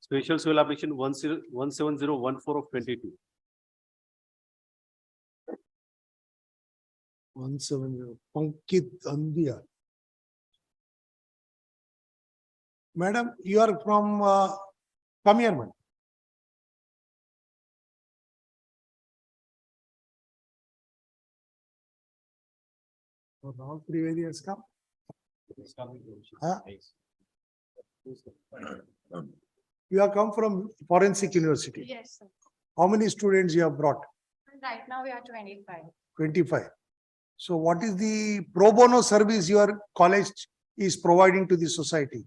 Special civil application 17014 of 22. 170. Pankit Andhya. Madam, you are from, come here, madam. All Trivedi has come. Huh? You have come from Forensic University. Yes, sir. How many students you have brought? Right now we are 25. 25. So what is the pro bono service your college is providing to the society?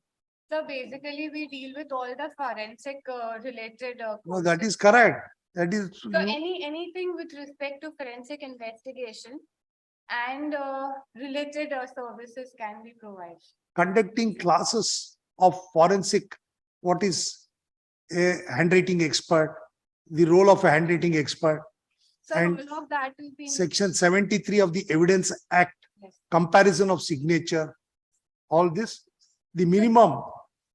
So basically we deal with all the forensic related. No, that courses. is correct. That is, So you- anything with respect to forensic investigation and related services can be provided. conducting classes of forensic, what is a handwriting expert, the role of a handwriting expert, So And all of that will be. in- section 73 of the Evidence Act, Yes. comparison of signature, all this, the minimum.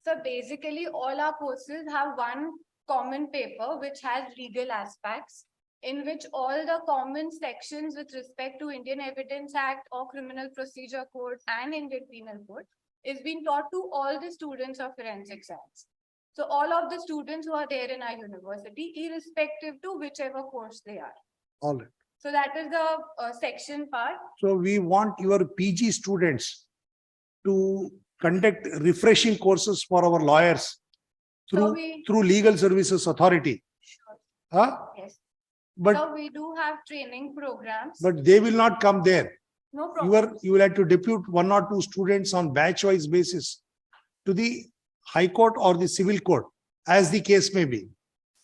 So basically, all our courses have one common paper which has legal aspects, in which all the common sections with respect to Indian Evidence Act or Criminal Procedure Code and Indian Penal Code is being taught to all the students of forensic science. So all of the students who are there in our university, irrespective to whichever course they are. All right. So that is the section part. So we want your PG students to conduct refreshing courses for our lawyers So through, we, through Legal Services Authority. Huh? yes, But, so we do have training programs. but they will not come there. No problem. You will have to depute one or two students on batch-wise basis to the High Court or the Civil Court, as the case may be,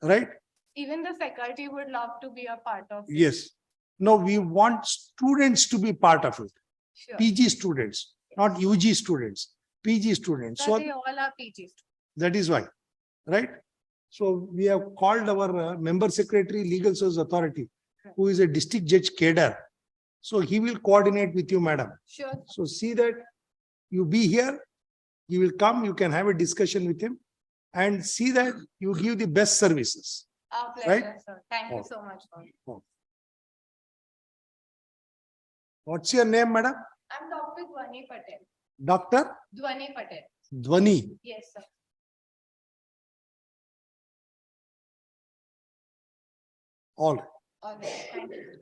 right? Even the faculty would love to be a part of. it. Yes. No, we want students to be part of it. Sure. PG students, not UG students, PG students. So So they all are PGs. that is why, right? So we have called our member secretary, Legal Service Authority, who is a district judge cadre. So he will coordinate with you, madam. Sure. So see that you be here, you will come, you can have a discussion with him and see that you give the best services. Our Right? pleasure, sir. Thank you Oh. so much. Sir. What's your name, madam? I'm Dr. Dhwani Patel. Dr. Dhwani Patel. Dhwani. Yes, sir. All right. All right. Thank you.